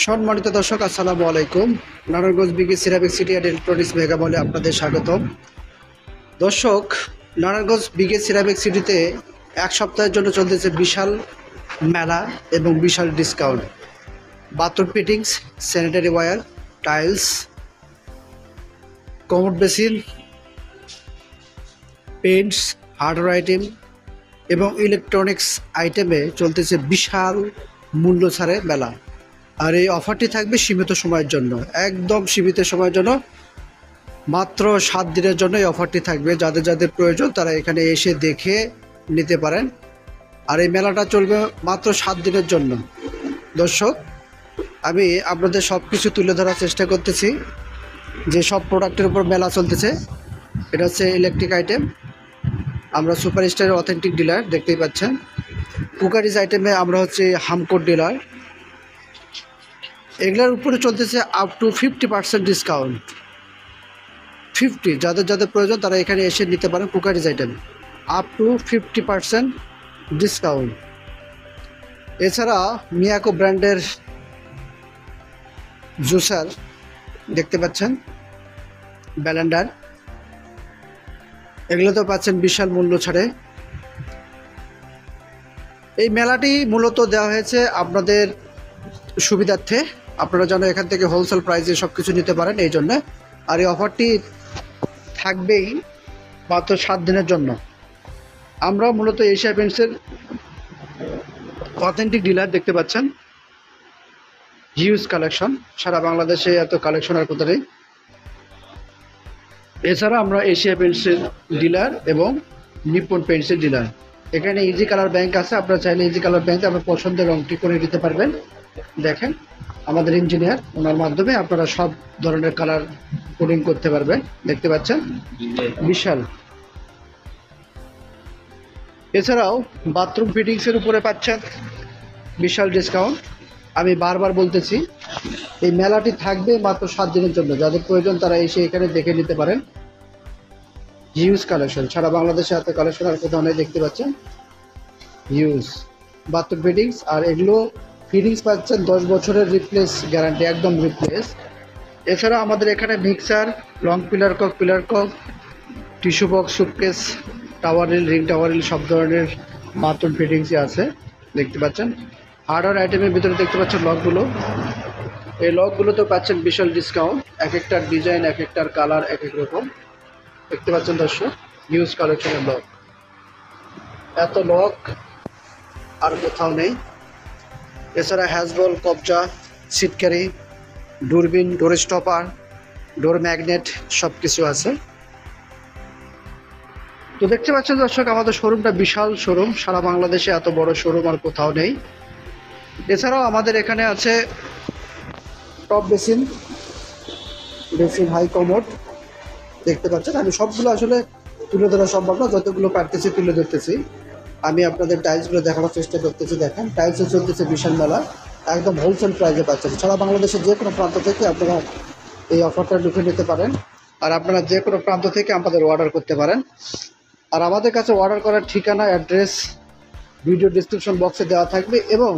সম্মানিত দর্শক, আসসালামু আলাইকুম। নারায়ণগঞ্জ বিগে ceramic city and electronics mega মলে আপনাদের স্বাগতম। দর্শক, নারায়ণগঞ্জ বিগে সিরামিক সিটিতে এক সপ্তাহের জন্য চলতেছে বিশাল মেলা এবং বিশাল discount. Bathroom fittings, sanitary ware, tiles, commode basin, paints, hardware item এবং ইলেকট্রনিক্স আইটেমে চলতেছে বিশাল মূল্য ছাড়ে মেলা। আর এই অফারটি থাকবে সীমিত সময়ের জন্য, একদম সীমিত সময়ের জন্য, মাত্র 7 দিনের জন্য এই অফারটি থাকবে। যাদের যাদের প্রয়োজন তারা এখানে এসে দেখে নিতে পারেন। আর এই মেলাটা চলবে মাত্র 7 দিনের জন্য। দর্শক, আমি আপনাদের সব কিছু তুলে ধরার চেষ্টা করতেছি যে সব প্রোডাক্টের উপর মেলা চলতেছে। এটা হচ্ছে ইলেকট্রিক আইটেম। আমরা সুপারস্টারের অথেন্টিক ডিলার, দেখতেই পাচ্ছেন। কুকারিজ আইটেমে আমরা হচ্ছে হামকোর ডিলার। এগুলোর উপরে চলতেছে আপ টু 50% ডিসকাউন্ট। 50, যাদের যাদের প্রয়োজন তারা এখানে এসে নিতে পারেন। Cookeries item up to 50% discount. এছাড়া মিয়াকো ব্র্যান্ডের জুসার দেখতে পাচ্ছেন, ব্যালেন্ডার, এগুলোতেও পাচ্ছেন বিশাল মূল্য ছাড়ে। এই মেলাটি মূলত দেওয়া হয়েছে আপনাদের সুবিধার্থে, আপনারা যেন এখান থেকে হোলসেল প্রাইসে সব কিছু নিতে পারেন, এই জন্য। আর এই অফারটি থাকবেই মাত্র 7 দিনের জন্য। আমরা মূলত এশিয়া পেন্টসের অথেন্টিক ডিলার, দেখতে পাচ্ছেন। হিউজ কালেকশন, সারা বাংলাদেশে এত কালেকশন আর কোথাও নেই। এছাড়া আমরা এশিয়া পেন্টসের ডিলার এবং নিপ্পন পেন্টসের ডিলার। এখানে ইজি কালার ব্যাংক আছে, আপনারা চাইলে ইজি কালার ব্যাংকে আপনার পছন্দের রংটি করে দিতে পারবেন। দেখেন, আমাদের ইঞ্জিনিয়ার, ওনার মাধ্যমে আপনারা সব ধরনের কালার কোডিং করতে পারবেন। দেখতে পাচ্ছেন, বিশাল। এছাড়াও বাথরুম ফিটিংসের উপরে পাচ্ছেন বিশাল ডিসকাউন্ট। আমি বারবার বলতেছি, এই মেলাটি থাকবে মাত্র 7 দিনের জন্য। যাদের প্রয়োজন তারা এসে এখানে দেখে নিতে পারেন। হিউজ কালেকশন, সারা বাংলাদেশে এত কালেকশন আর কোথাও নেই, দেখতে পাচ্ছেন। হিউজ বাথরুম ফিটিংস, আর এগুলো ফিটিংস পাচ্ছেন 10 বছরের রিপ্লেস গ্যারান্টি, একদম রিপ্লেস। এছাড়া আমাদের এখানে mixer, long pillar cock, tissue box, suitcase, towel rail, ring towel rail, সব ধরনের বাথরুম ফিটিংসই আছে, দেখতে পাচ্ছেন। হার্ডওয়্যার আইটেমের ভিতরে দেখতে পাচ্ছেন লকগুলো। এই লকগুলোতে পাচ্ছেন বিশাল ডিসকাউন্ট। এক একটার ডিজাইন, এক একটার কালার এক এক রকম, দেখতে পাচ্ছেন দর্শক। হিউজ কালেকশনের লক, এত লক আর কোথাও নেই। এছাড়া হ্যাজবল, কবজা, সিটকারি, দূরবীন, ডোর স্টপার, ডোর ম্যাগনেট, সব কিছু আছে। তো দেখতে পাচ্ছেন দর্শক, আমাদের শোরুমটা বিশাল শোরুম, সারা বাংলাদেশে এত বড় শোরুম আর কোথাও নেই। এছাড়াও আমাদের এখানে আছে টপ বেসিন, হাই কমোড, দেখতে পাচ্ছেন। আমি সবগুলো আসলে তুলে ধরা সম্ভব না, যতগুলো পারতেছি তুলে ধরতেছি। আমি আপনাদের টাইলসগুলো দেখানোর চেষ্টা করতেছি। দেখেন, টাইলসে চলতেছে বিশাল মেলা, একদম হোলসেল প্রাইসে পাচ্ছেন। সারা বাংলাদেশের যে কোনো প্রান্ত থেকে আপনারা এই অফারটা লুফে নিতে পারেন। আর আপনারা যে কোনো প্রান্ত থেকে আমাদের অর্ডার করতে পারেন। আর আমাদের কাছে অর্ডার করার ঠিকানা, অ্যাড্রেস ভিডিও ডিসক্রিপশন বক্সে দেওয়া থাকবে এবং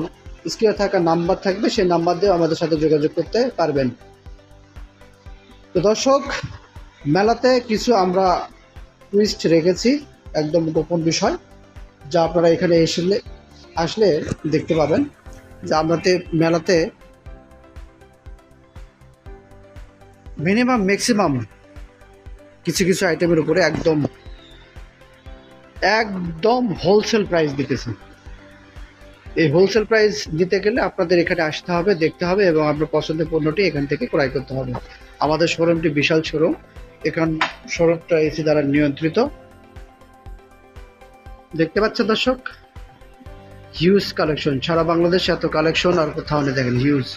স্ক্রিনে থাকা নাম্বার থাকবে, সেই নাম্বার দিয়ে আমাদের সাথে যোগাযোগ করতে পারবেন। তো দর্শক, মেলাতে কিছু আমরা টুইস্ট রেখেছি, একদম গোপন বিষয়, যা আপনারা এখানে আসলে দেখতে পাবেন। যে আমাদের মেলাতে মিনিমাম ম্যাক্সিমাম কিছু কিছু আইটেমের উপরে একদম একদম হোলসেল প্রাইস দিতেছে। এই হোলসেল প্রাইস দিতে গেলে আপনাদের এখানে আসতে হবে, দেখতে হবে এবং আপনার পছন্দের পণ্যটি এখান থেকে ক্রয় করতে হবে। আমাদের শোরুমটি বিশাল শোরুম, এখান শোরুমটা এসি দ্বারা নিয়ন্ত্রিত, দেখতে পাচ্ছেন দর্শক। হিউজ কালেকশন, সারা বাংলাদেশে এত কালেকশন আর কোথাও নেই, দেখেন, হিউজ।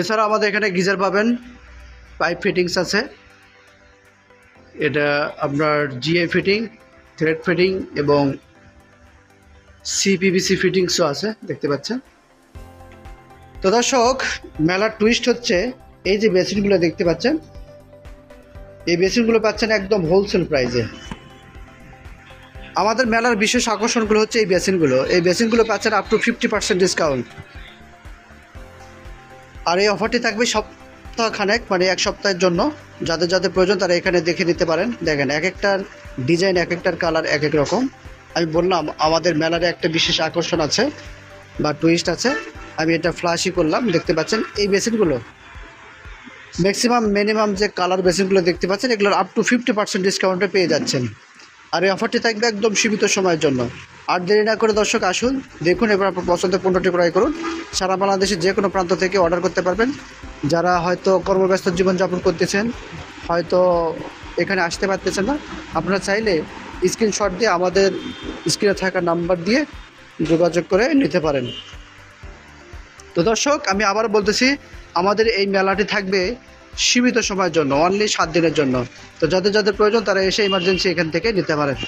এছাড়া আমাদের এখানে গিজার পাবেন, পাইপ ফিটিংস আছে। এটা আপনার জিআই ফিটিং, থ্রেড ফিটিং এবং সিপিভিসি ফিটিংসও আছে, দেখতে পাচ্ছেন। তো দর্শক, মেলার টুইস্ট হচ্ছে এই যে বেসিনগুলো দেখতে পাচ্ছেন, এই বেসিনগুলো পাচ্ছেন একদম হোলসেল প্রাইসে। আমাদের মেলার বিশেষ আকর্ষণগুলো হচ্ছে এই বেসিনগুলো পাচ্ছেন আপ টু 50% ডিসকাউন্ট। আর এই অফারটি থাকবে সপ্তাহখানেক, মানে এক সপ্তাহের জন্য। যাদের যাদের প্রয়োজন তারা এখানে দেখে নিতে পারেন। দেখেন এক একটার ডিজাইন, এক একটার কালার এক এক রকম। আমি বললাম আমাদের মেলারে একটা বিশেষ আকর্ষণ আছে বা টুইস্ট আছে। আমি এটা ফ্ল্যাশই করলাম, দেখতে পাচ্ছেন এই বেসিনগুলো মিনিমাম যে কালার বেসিনগুলো দেখতে পাচ্ছেন এগুলোর আপ টু 50% ডিসকাউন্টে পেয়ে যাচ্ছেন। আর এই অফারটি থাকবে একদম সীমিত সময়ের জন্য। আর দেরি না করে দর্শক আসুন, দেখুন, এবার আপনার পছন্দের পণ্যটি ক্রয় করুন। সারা বাংলাদেশের যে কোনো প্রান্ত থেকে অর্ডার করতে পারবেন। যারা হয়তো কর্মব্যস্ত জীবনযাপন করতেছেন, হয়তো এখানে আসতে পারতেছেন না, আপনারা চাইলে স্ক্রিনশট দিয়ে আমাদের স্ক্রিনে থাকা নাম্বার দিয়ে যোগাযোগ করে নিতে পারেন। তো দর্শক আমি আবার বলতেছি, আমাদের এই মেলাটি থাকবে সীমিত সময়ের জন্য, অনলি 7 দিনের জন্য। তো যাদের যাদের প্রয়োজন তারা এসে ইমার্জেন্সি এখান থেকে নিতে পারেন।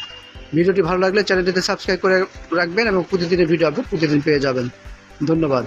ভিডিওটি ভালো লাগলে চ্যানেলটিতে সাবস্ক্রাইব করে রাখবেন এবং প্রতিদিনের ভিডিও আপলোড প্রতিদিন পেয়ে যাবেন। ধন্যবাদ।